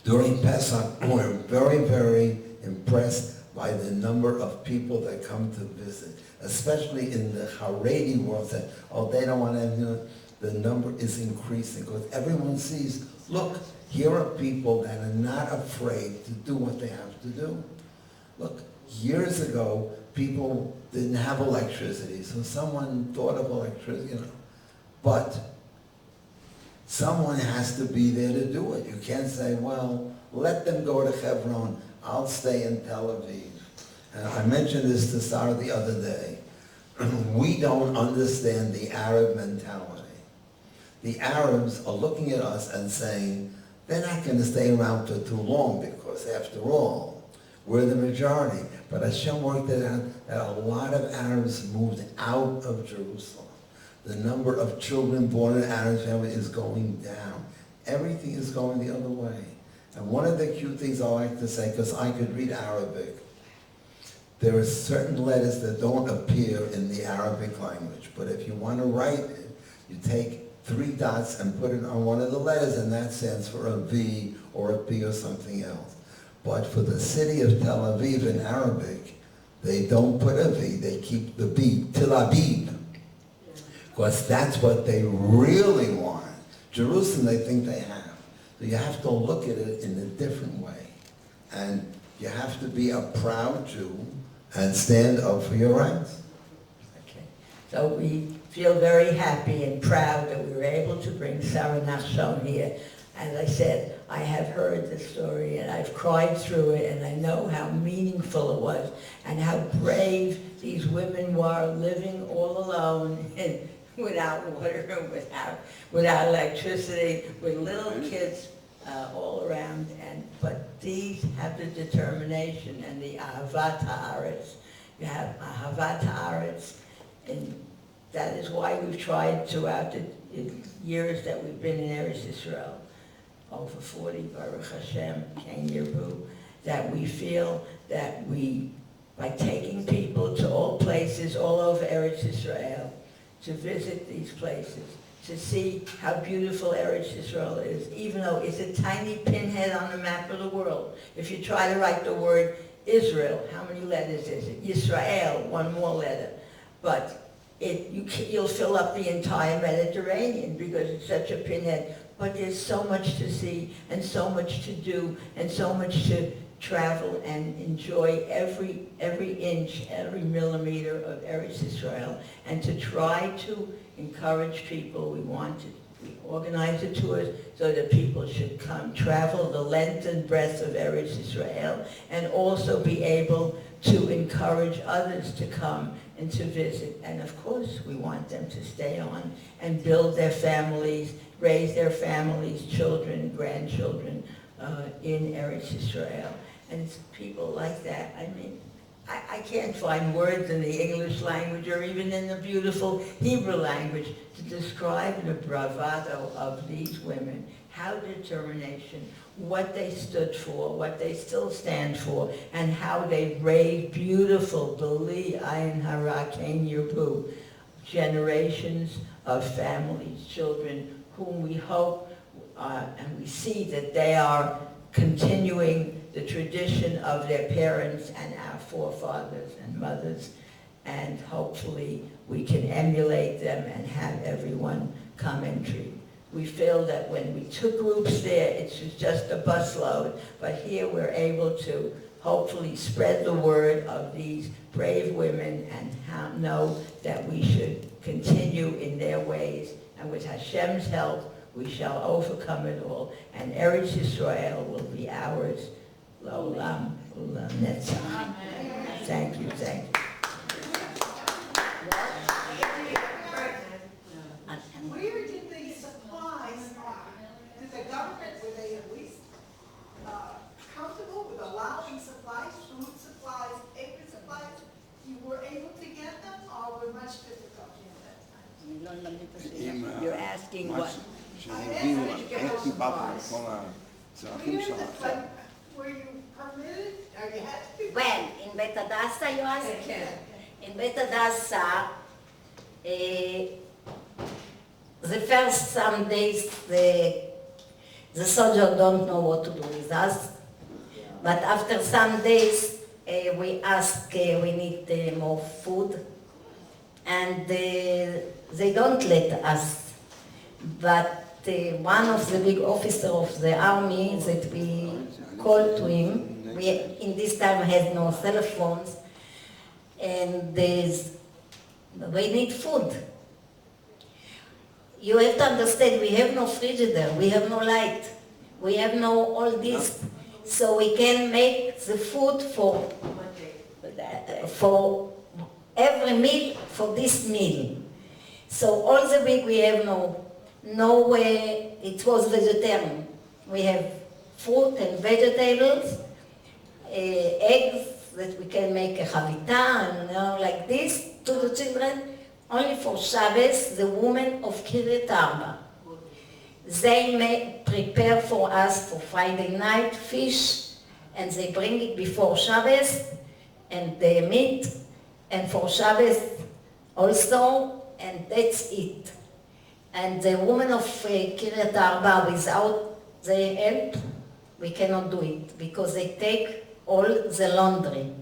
during Pesach, we're very, very impressed by the number of people that come to visit, especially in the Haredi world. That, oh, they don't want to, the number is increasing because everyone sees, look, here are people that are not afraid to do what they have to do. Look, years ago, people didn't have electricity, so someone thought of electricity, but someone has to be there to do it. You can't say, well, let them go to Hevron, I'll stay in Tel Aviv. And I mentioned this to Sarah the other day. We don't understand the Arab mentality. The Arabs are looking at us and saying, they're not going to stay around for too long because, after all, we're the majority. But Hashem worked it out that a lot of Arabs moved out of Jerusalem. The number of children born in Arab families is going down. Everything is going the other way. And one of the cute things I like to say, because I could read Arabic, there are certain letters that don't appear in the Arabic language. But if you want to write it, you take 3 dots and put it on one of the letters, and that stands for a V or a P or something else. But for the city of Tel Aviv in Arabic, they don't put a V, they keep the B, Tel Aviv. Because that's what they really want. Jerusalem, they think they have. So you have to look at it in a different way. And you have to be a proud Jew and stand up for your rights. Okay. So we feel very happy and proud that we were able to bring Sarah Nachshon here. As I said, I have heard the story and I've cried through it, and I know how meaningful it was and how brave these women were, living all alone and without water, without electricity, with little kids all around. But these have the determination and the ahavat haaretz. You have ahavat haaretz, and that is why we've tried throughout the years that we've been in Eretz Yisrael, over 40, Baruch Hashem, Ken Yirbu, that we feel that we, by taking people to all places all over Eretz Yisrael, to visit these places, to see how beautiful Eretz Yisrael is, even though it's a tiny pinhead on the map of the world. If you try to write the word Israel, how many letters is it? Yisrael, 1 more letter. But you'll fill up the entire Mediterranean because it's such a pinhead. But there's so much to see and so much to do and so much to travel and enjoy every inch, every millimeter of Eretz Yisrael, and to try to encourage people. We organize the tours so that people should come, travel the length and breadth of Eretz Yisrael, and also be able to encourage others to come and to visit. And of course, we want them to stay on and build their families, raise their families, children, grandchildren, in Eretz Yisrael. And it's people like that. I mean, I can't find words in the English language or even in the beautiful Hebrew language to describe the bravado of these women, how determination, what they stood for, what they still stand for, and how they raised beautiful, Beli Ayin Hara Ken Yirbu, generations of families, children, whom we hope and we see that they are continuing the tradition of their parents and our forefathers and mothers, and hopefully we can emulate them and have everyone come and treat. We feel that when we took groups there, it's just a busload, but here we're able to hopefully spread the word of these brave women and know that we should continue in their ways, and with Hashem's help, we shall overcome it all, and Eretz Yisrael will be ours. L'olam netzach. Thank you, thank you. Where did the supplies, did the government, were they at least comfortable with allowing supplies, food supplies, paper supplies? You were able to get them, or were much difficulty at that time? You're asking what? שהביאו, איך קיבלתם את כל הצרכים שלכם? Were you permitted, or you had to be? Well, in Bet Hadassah, you ask? In Bet Hadassah, the first some days, the soldiers don't know what to do with us. But after some days, we ask, we need more food. And they don't let us. But one of the big officers of the army that we called to him, we in this time had no cell phones, and we need food. You have to understand, we have no frigidaire, we have no light, we have no all this, so we can make the food for every meal, for this meal. So all the week we have no way, it was vegetarian. We have fruit and vegetables, eggs that we can make a chavita, like this to the children. Only for Shabbos, the women of Kiryat Arba. They may prepare for us for Friday night fish, and they bring it before Shabbos, and the meat, and for Shabbos also, and that's it. And the woman of Kiryat Arba, without the help, we cannot do it, because they take all the laundry.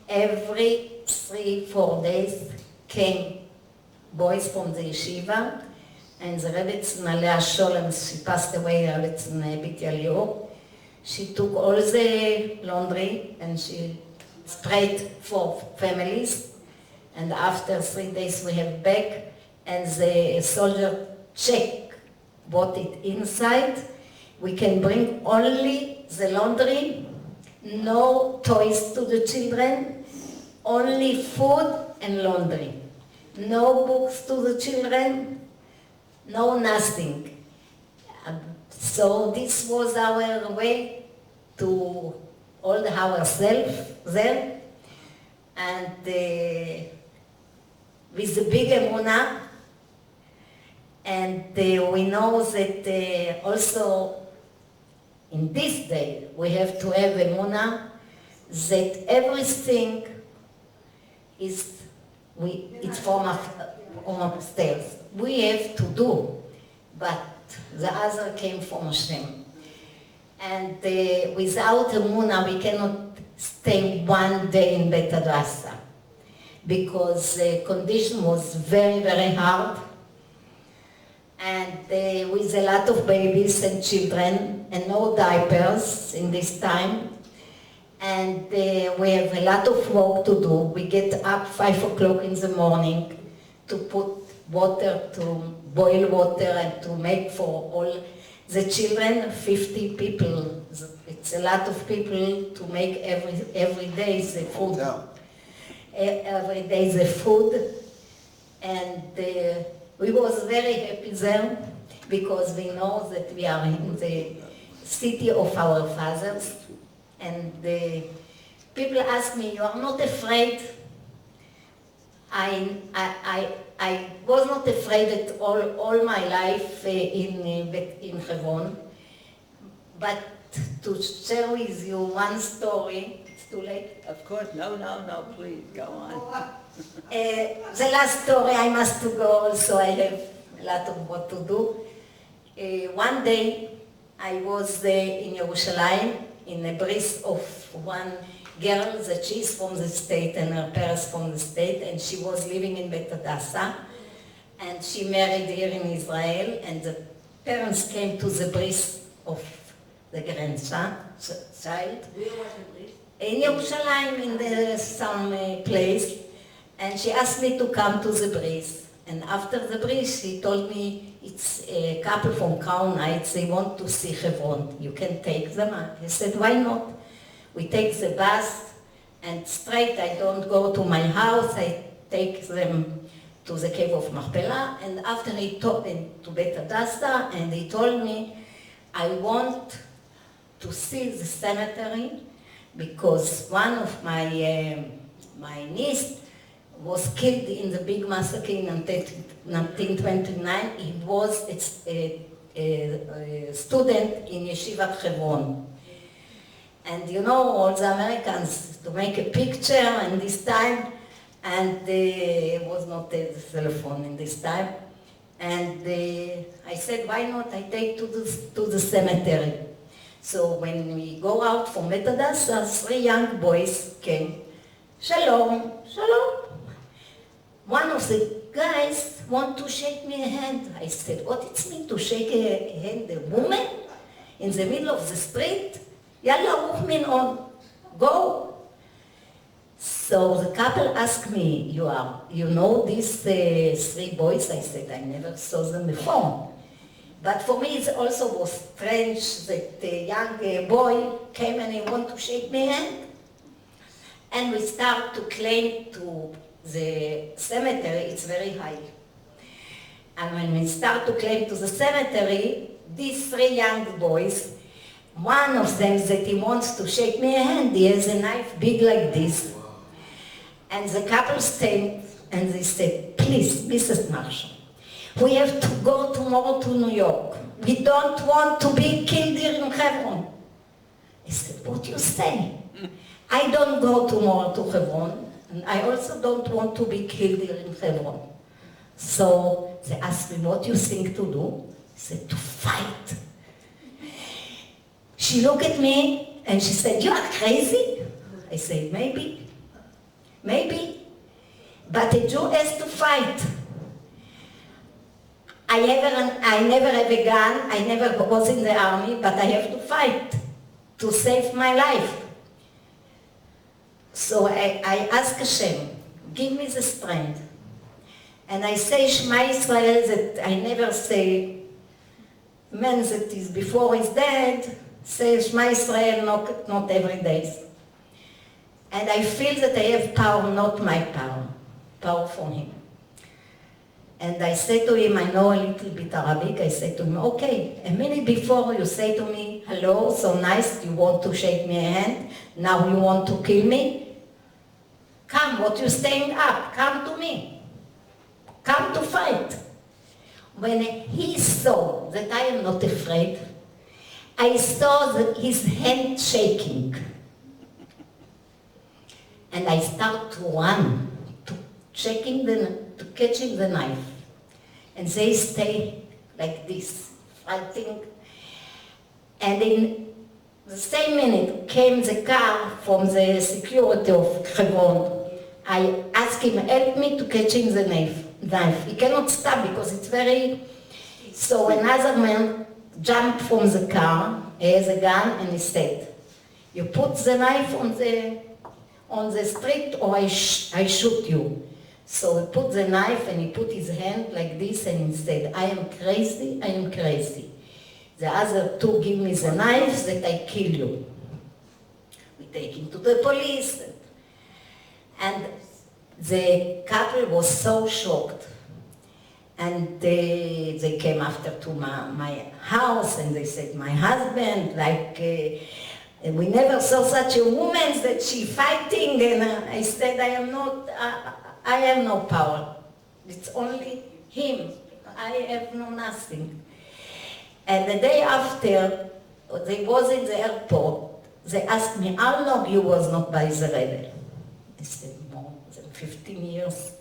Every 3-4 days came boys from the yeshiva, and the Rebbetzin Alea Sholem, she passed away, Rebbetzin Bit Yalior, she took all the laundry and she sprayed for families, and after 3 days we have back, and the soldier check what it inside. We can bring only the laundry, no toys to the children, only food and laundry. No books to the children, no nothing. So this was our way to hold ourselves there, and with the big emunah, and we know that also in this day we have to have emunah that everything is it's from upstairs. We have to do, but the other came from Hashem. And without emunah we cannot stay one day in Bet Hadassah, because the condition was very, very hard, and with a lot of babies and children and no diapers in this time, and we have a lot of work to do. We get up 5 o'clock in the morning to put water, to boil water, and to make for all the children, 50 people. It's a lot of people to make every day the food. Every day the food, and we was very happy there, because we know that we are in the city of our fathers, and people ask me, you are not afraid? I was not afraid at all my life in Hevron, but to share with you one story. It's too late? Of course, no, please, go on. The last story, I must to go also, I have a lot of what to do. One day I was in Yerushalayim in a bris of one girl that she's from the state and her parents from the state, and she was living in Bet Hadassah, and she married here in Israel, and the parents came to the bris of the grandchild. Where was the bris? In Yerushalayim, in some place, and she asked me to come to the bris. And after the bris, she told me it's a couple from Crown Heights, they want to see Hevron. You can take them. I said, why not? We take the bus, and straight, I don't go to my house, I take them to the cave of Machpelah, and after he took them to Bet Hadassah, and he told me, I want to see the cemetery, because one of my niece was killed in the big massacre in 1929. He was a student in Yeshivat Hevron. And you know, all the Americans to make a picture in this time, and it was not a cell phone in this time. And I said, why not I take to the cemetery? So when we go out from Bet Hadassah, 3 young boys came. Shalom, shalom. One of the guys want to shake me a hand. I said, what it means to shake a hand, a woman in the middle of the street? Yalla, ruch min on, go. So the couple asked me, you know these 3 boys? I said, I never saw them before. But for me, it also was strange that a young boy came and he wanted to shake my hand. And we start to climb to the cemetery, it's very high. And when we start to climb to the cemetery, these 3 young boys, one of them that he wants to shake me a hand, he has a knife big like this. And the couple stayed and they said, please, Mrs. Nachshon, we have to go tomorrow to New York. We don't want to be killed here in Hevron. I said, what do you say? I don't go tomorrow to Hevron, and I also don't want to be killed here in Hevron. So they asked me, what you think to do? I said, to fight. She looked at me and she said, you are crazy? I said, maybe, but a Jew has to fight. I never have a gun, I never was in the army, but I have to fight to save my life. So I ask Hashem, give me the strength. And I say Shema Israel, that I never say, man that is before he's dead, say Shema Israel, not every day. And I feel that I have power, not my power from him. And I say to him, I know a little bit Arabic, I say to him, okay, a minute before you say to me, hello, so nice, you want to shake me a hand, now you want to kill me? Come, what you staying up, come to me. Come to fight. When he saw that I am not afraid, I saw that his hand shaking. And I start to run, to catching the knife. And they stay like this, fighting. And in the same minute came the car from the security of Hevron. I asked him, help me to catching the knife. He cannot stop because it's very... So another man jumped from the car, he has a gun, and he said, you put the knife on the street or I shoot you. So he put the knife and he put his hand like this and he said, I am crazy, I am crazy. The other two give me the knives that I kill you. We take him to the police. And the couple was so shocked. And they came after to my house and they said, my husband, like, we never saw such a woman that she fighting. And I said, I have no power. It's only him. I have no nothing. And the day after, they was in the airport, they asked me, how long you was not by the Rebbe? I said, more than 15 years.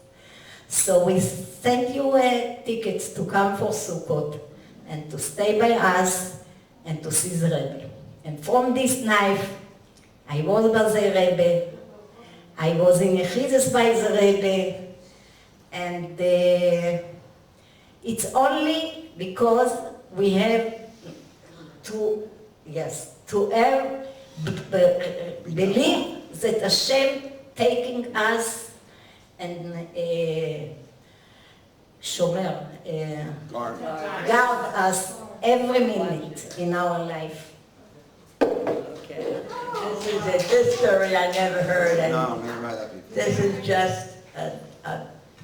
So we sent you tickets to come for Sukkot and to stay by us and to see the Rebbe. And from this knife, I was by the Rebbe, I was in Yechizes by the Rebbe, and it's only because we have to have believe that Hashem taking us and shomer, guard us every minute in our life. Okay. This story I never heard, and No, never heard that before. this is just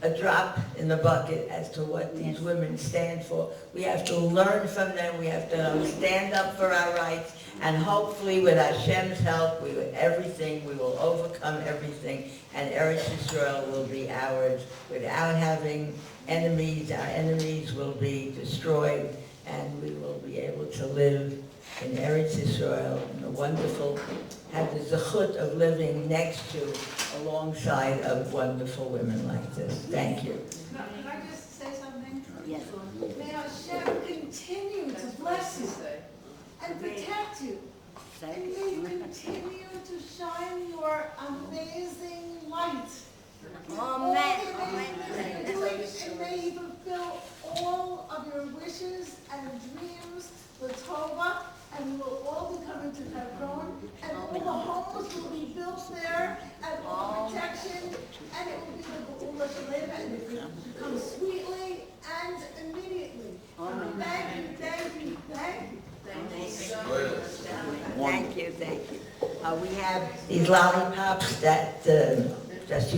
a drop in the bucket as to what these women stand for. We have to learn from them, we have to stand up for our rights, and hopefully with Hashem's help, we will overcome everything, and Eretz Yisrael will be ours without having enemies. Our enemies will be destroyed, and we will be able to live in Eretz Yisrael, in a wonderful, have the zechut of living next to, alongside of wonderful women like this. Thank you. Can I just say something? Yes. May Hashem continue to bless you and protect you. And may you continue to shine your amazing light. Amen. And may He fulfill all of your wishes and dreams with Tova, and we will all be coming to Hevron, and all the homes will be built there, and all protection, and it will be the Geula Shaleva, and it will come sweetly and immediately. Thank you, thank you, thank you. Thank you, thank you. We have these lollipops that just you